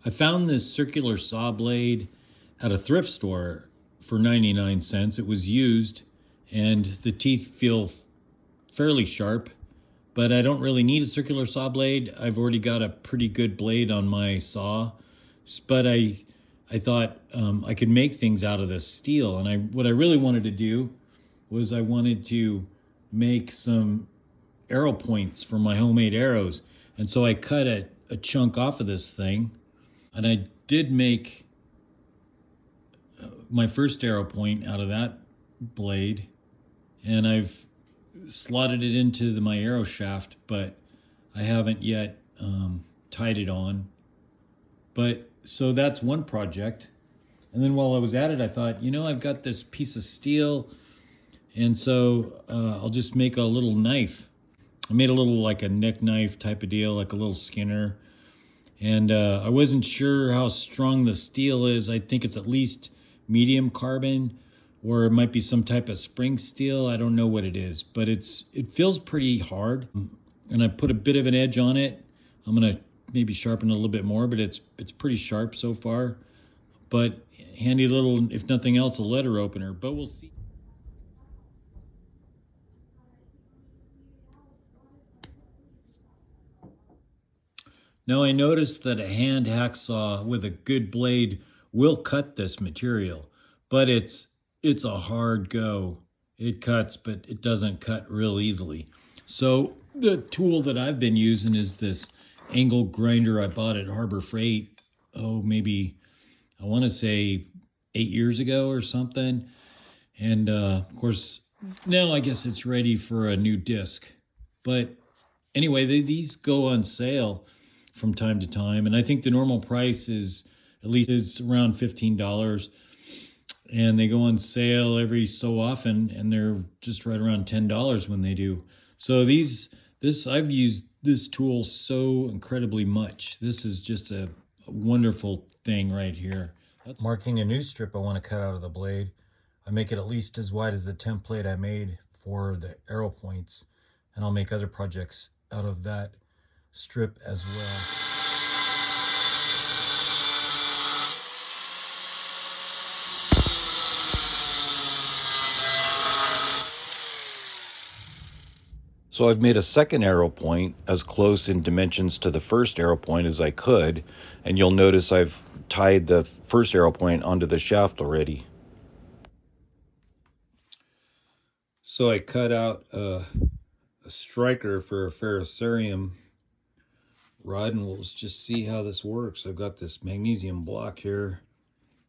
I found this circular saw blade at a thrift store for 99 cents. It was used and the teeth feel fairly sharp, but I don't really need a circular saw blade. I've already got a pretty good blade on my saw, but I thought I could make things out of this steel. And what I really wanted to do was I wanted to make some arrow points for my homemade arrows. And so I cut a chunk off of this thing, and I did make my first arrow point out of that blade, and I've slotted it into my arrow shaft, but I haven't yet tied it on. But so that's one project. And then while I was at it, I thought, I've got this piece of steel, and so I'll just make a little knife. I made a little like a neck knife type of deal, like a little skinner. And I wasn't sure how strong the steel is. I think it's at least medium carbon, or it might be some type of spring steel. I don't know what it is, but it feels pretty hard. And I put a bit of an edge on it. I'm gonna maybe sharpen it a little bit more, but it's pretty sharp so far. But handy little, if nothing else, a letter opener, but we'll see. Now I noticed that a hand hacksaw with a good blade will cut this material, but it's a hard go. It cuts, but it doesn't cut real easily. So the tool that I've been using is this angle grinder I bought at Harbor Freight, maybe I want to say 8 years ago or something. And of course, now I guess it's ready for a new disc. But anyway, these go on sale from time to time, and I think the normal price is around $15, and they go on sale every so often, and they're just right around $10 when they do. So I've used this tool so incredibly much. This is just a wonderful thing right here. That's marking a new strip I want to cut out of the blade. I make it at least as wide as the template I made for the arrow points, and I'll make other projects out of that strip as well. So I've made a second arrow point as close in dimensions to the first arrow point as I could, and you'll notice I've tied the first arrow point onto the shaft already. So I cut out a striker for a ferrocerium rod, and we'll just see how this works. I've got this magnesium block here,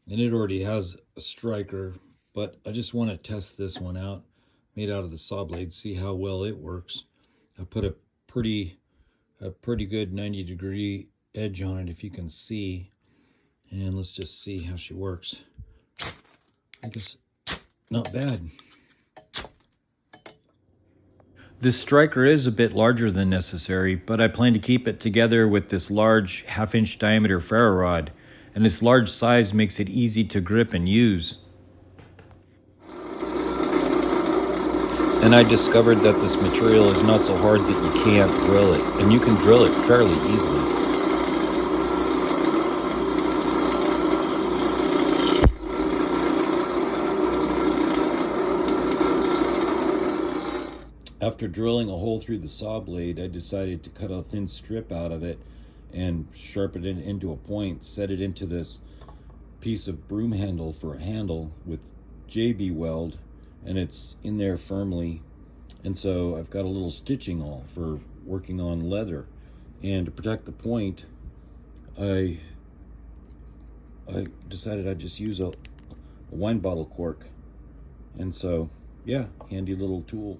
and it already has a striker, but I just want to test this one out, made out of the saw blade, see how well it works. I put a pretty good 90-degree edge on it, if you can see, and let's just see how she works. I guess not bad. This striker is a bit larger than necessary, but I plan to keep it together with this large 1/2-inch diameter ferro rod, and its large size makes it easy to grip and use. And I discovered that this material is not so hard that you can't drill it, and you can drill it fairly easily. After drilling a hole through the saw blade, I decided to cut a thin strip out of it and sharpen it into a point, set it into this piece of broom handle for a handle with JB weld, and it's in there firmly. And so I've got a little stitching all for working on leather. And to protect the point, I decided I'd just use a wine bottle cork. And so, yeah, handy little tool.